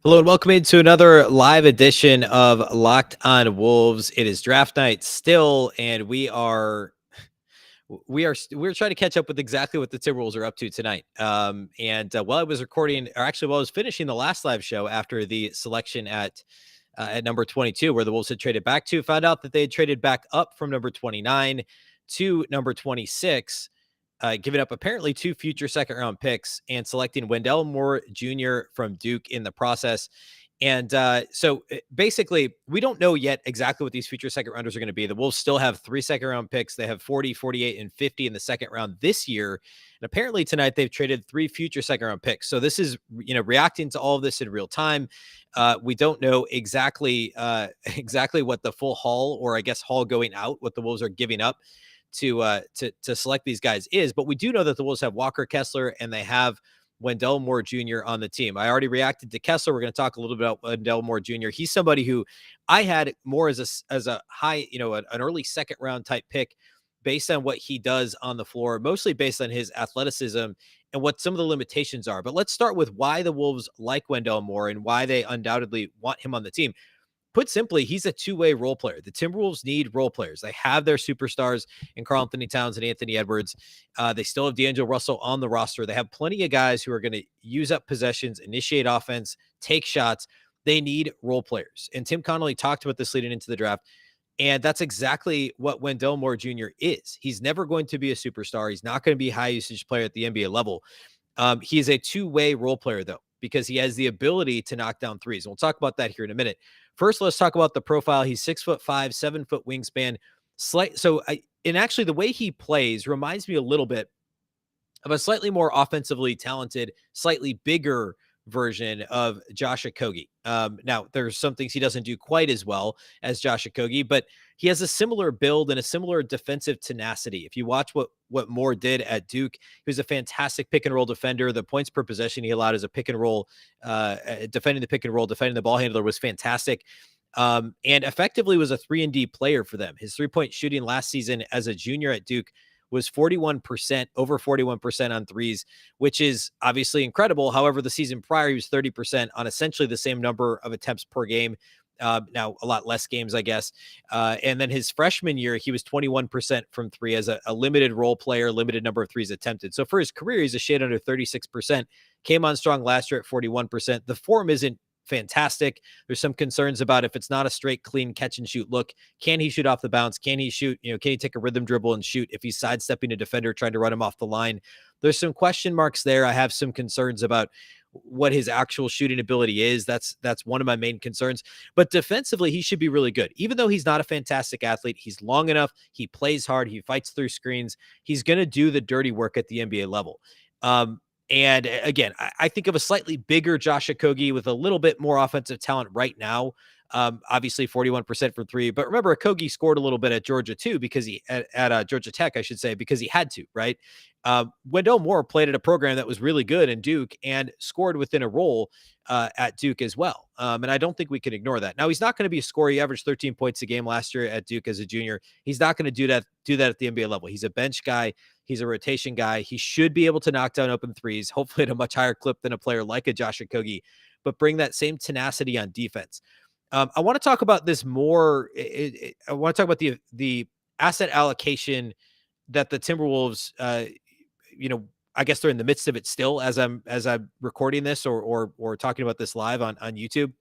Hello and welcome into another live edition of Locked On Wolves. It is draft night still, and we're trying to catch up with exactly what the Timberwolves are up to tonight. While I was recording, or actually while I was finishing the last live show after the selection at number 22, where the Wolves had traded back to, found out that they had traded back up from number 29 to number 26. Giving up apparently 2 future second round picks and selecting Wendell Moore Jr. from Duke in the process. Basically, we don't know yet exactly what these future second rounders are going to be. The Wolves still have 3 second round picks. They have 40, 48, and 50 in the second round this year. And apparently tonight they've traded 3 future second round picks. So this is, reacting to all of this in real time. We don't know exactly what the full haul, or I guess haul going out, what the Wolves are giving up to select these guys is, but we do know that the Wolves have Walker Kessler and they have Wendell Moore Jr. on the team. I already reacted to Kessler. We're going to talk a little bit about Wendell Moore Jr. He's somebody who I had more as a high, an early second round type pick based on what he does on the floor, mostly based on his athleticism and what some of the limitations are. But let's start with why the Wolves like Wendell Moore and why they undoubtedly want him on the team. Put simply, he's a two-way role player. The Timberwolves need role players. They have their superstars in Karl-Anthony Towns and Anthony Edwards. They still have D'Angelo Russell on the roster. They have plenty of guys who are going to use up possessions, initiate offense, take shots. They need role players. And Tim Connolly talked about this leading into the draft. And that's exactly what Wendell Moore Jr. is. He's never going to be a superstar. He's not going to be a high usage player at the NBA level. He is a two-way role player, though, because he has the ability to knock down threes. And we'll talk about that here in a minute. First, let's talk about the profile. He's 6'5", 7-foot wingspan. And actually the way he plays reminds me a little bit of a slightly more offensively talented, slightly bigger version of Josh Okogie. Now, there's some things he doesn't do quite as well as Josh Okogie, but he has a similar build and a similar defensive tenacity. If you watch what Moore did at Duke, he was a fantastic pick and roll defender. The points per possession he allowed as a pick and roll, defending the pick and roll, defending the ball handler was fantastic. And effectively was a 3-and-D player for them. His 3-point shooting last season as a junior at Duke was 41%, over 41% on threes, which is obviously incredible. However, the season prior, he was 30% on essentially the same number of attempts per game. Now a lot less games, I guess. And then his freshman year, he was 21% from three as a limited role player, limited number of threes attempted. So for his career, he's a shade under 36%, came on strong last year at 41%. The form isn't fantastic. There's some concerns about if it's not a straight, clean catch and shoot look. Can he shoot off the bounce? Can he shoot? Can he take a rhythm dribble and shoot if he's sidestepping a defender trying to run him off the line? There's some question marks there. I have some concerns about what his actual shooting ability is. That's one of my main concerns. But defensively, he should be really good. Even though he's not a fantastic athlete, he's long enough. He plays hard. He fights through screens. He's going to do the dirty work at the NBA level. And again, I think of a slightly bigger Josh Okogie with a little bit more offensive talent right now. Obviously 41% from three, but remember Okogie scored a little bit at Georgia too, because he at Georgia Tech, I should say, because he had to, right? Wendell Moore played at a program that was really good in Duke and scored within a role at Duke as well. And I don't think we can ignore that. Now he's not going to be a scorer. He averaged 13 points a game last year at Duke as a junior. He's not going to do that at the NBA level. He's a bench guy. He's a rotation guy. He should be able to knock down open threes, hopefully at a much higher clip than a player like a Josh Okogie, but bring that same tenacity on defense. I want to talk about this more. I want to talk about the asset allocation that the Timberwolves, I guess they're in the midst of it still as I'm recording this or talking about this live on YouTube.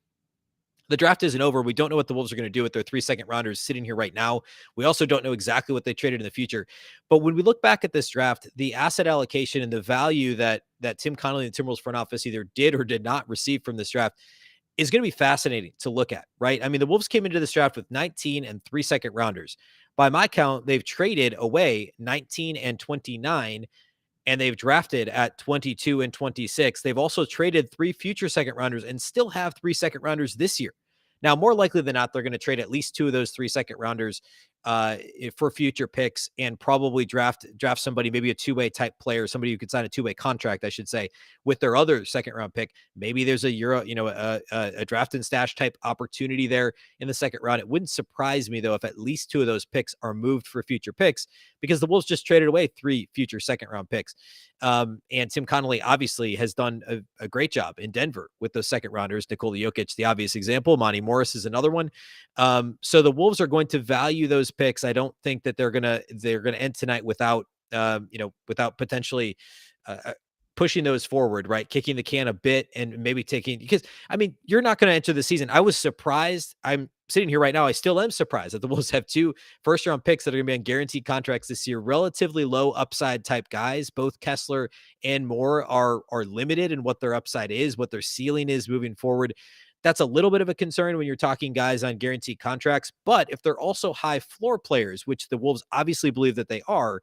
The draft isn't over. We don't know what the Wolves are going to do with their 3 second rounders sitting here right now. We also don't know exactly what they traded in the future. But when we look back at this draft, the asset allocation and the value that Tim Connolly and the Timberwolves front office either did or did not receive from this draft is going to be fascinating to look at, right? I mean, the Wolves came into this draft with 19 and 3 second rounders. By my count, they've traded away 19 and 29, and they've drafted at 22 and 26. They've also traded 3 future second rounders and still have 3 second rounders this year. Now, more likely than not, they're going to trade at least 2 of those 3 second rounders for future picks and probably draft somebody, maybe a two-way type player, somebody who could sign a two-way contract, I should say, with their other second round pick. Maybe there's a draft and stash type opportunity there in the second round. It wouldn't surprise me though if at least two of those picks are moved for future picks, because the Wolves just traded away 3 future second round picks. And Tim Connolly obviously has done a great job in Denver with those second rounders. Nikola Jokic, the obvious example. Monty Morris is another one. So the Wolves are going to value those picks. I don't think that they're gonna end tonight without without potentially pushing those forward, right? Kicking the can a bit and maybe taking, because I mean, you're not going to enter the season. I was surprised. I'm sitting here right now. I still am surprised that the Wolves have 2 first round picks that are going to be on guaranteed contracts this year, relatively low upside type guys. Both Kessler and Moore are limited in what their upside is, what their ceiling is moving forward. That's a little bit of a concern when you're talking guys on guaranteed contracts, but if they're also high floor players, which the Wolves obviously believe that they are,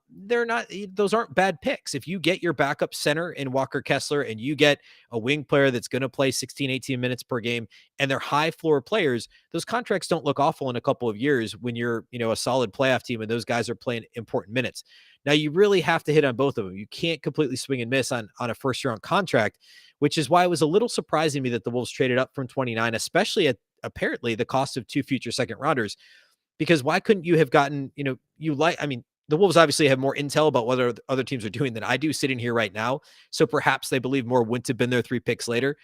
they're not, those aren't bad picks. If you get your backup center in Walker Kessler and you get a wing player that's going to play 16, 18 minutes per game and they're high floor players, those contracts don't look awful in a couple of years when you're, a solid playoff team and those guys are playing important minutes. Now you really have to hit on both of them. You can't completely swing and miss on a first round contract, which is why it was a little surprising to me that the Wolves traded up from 29, especially at apparently the cost of 2 future second rounders, because why couldn't you have gotten, the Wolves obviously have more intel about what other teams are doing than I do sitting here right now. So perhaps they believe more wouldn't have been there 3 picks later.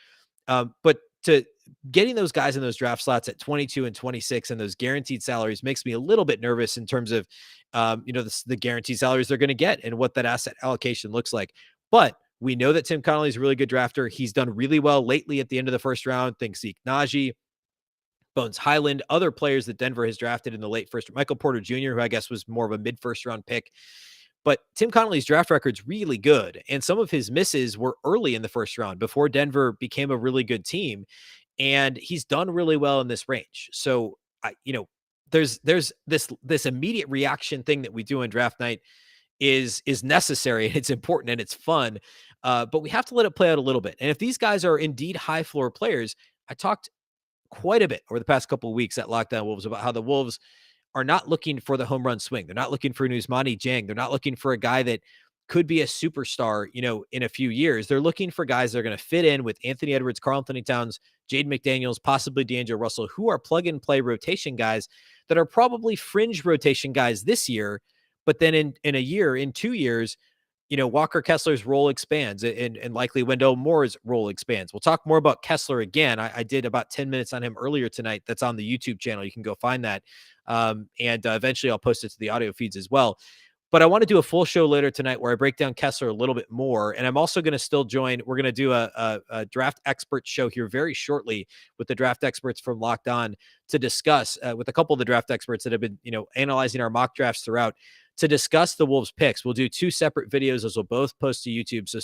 But to getting those guys in those draft slots at 22 and 26 and those guaranteed salaries makes me a little bit nervous in terms of, the guaranteed salaries they're going to get and what that asset allocation looks like. But we know that Tim Connolly is a really good drafter. He's done really well lately at the end of the first round. Think Zeke Naji, Bones Highland, other players that Denver has drafted in the late first, Michael Porter Jr., who I guess was more of a mid first round pick. But Tim Connolly's draft record's really good. And some of his misses were early in the first round before Denver became a really good team. And he's done really well in this range. So there's this immediate reaction thing that we do on draft night is necessary and it's important and it's fun. But we have to let it play out a little bit. And if these guys are indeed high floor players, I talked quite a bit over the past couple of weeks at Lockdown Wolves about how the Wolves are not looking for the home run swing. They're not looking for Ousmane Dieng. They're not looking for a guy that could be a superstar, in a few years. They're looking for guys that are going to fit in with Anthony Edwards, Karl-Anthony Towns, Jaden McDaniels, possibly D'Angelo Russell, who are plug and play rotation guys that are probably fringe rotation guys this year. But then in a year, in 2 years, Walker Kessler's role expands and likely Wendell Moore's role expands. We'll talk more about Kessler again. I did about 10 minutes on him earlier tonight. That's on the YouTube channel. You can go find that. And eventually I'll post it to the audio feeds as well. But I want to do a full show later tonight where I break down Kessler a little bit more. And I'm also going to still join. We're going to do a draft expert show here very shortly with the draft experts from Locked On to discuss with a couple of the draft experts that have been, analyzing our mock drafts throughout, to discuss the Wolves picks. We'll do 2 separate videos as we'll both post to YouTube. So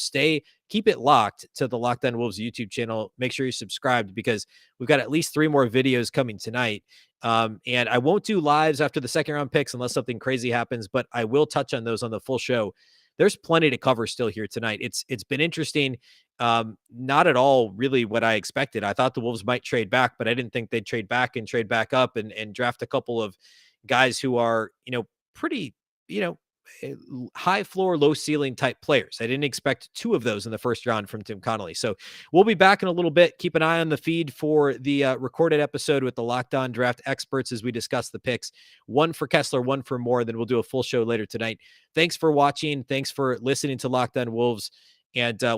keep it locked to the Locked On Wolves YouTube channel. Make sure you're subscribed because we've got at least 3 more videos coming tonight. And I won't do lives after the second round picks unless something crazy happens, but I will touch on those on the full show. There's plenty to cover still here tonight. It's been interesting. Not at all really what I expected. I thought the Wolves might trade back, but I didn't think they'd trade back and trade back up and draft a couple of guys who are, pretty, high floor, low ceiling type players. I didn't expect 2 of those in the first round from Tim Connolly. So we'll be back in a little bit. Keep an eye on the feed for the recorded episode with the Locked On draft experts as we discuss the picks. 1 for Kessler, 1 for Moore. Then we'll do a full show later tonight. Thanks for watching. Thanks for listening to Locked On Wolves. And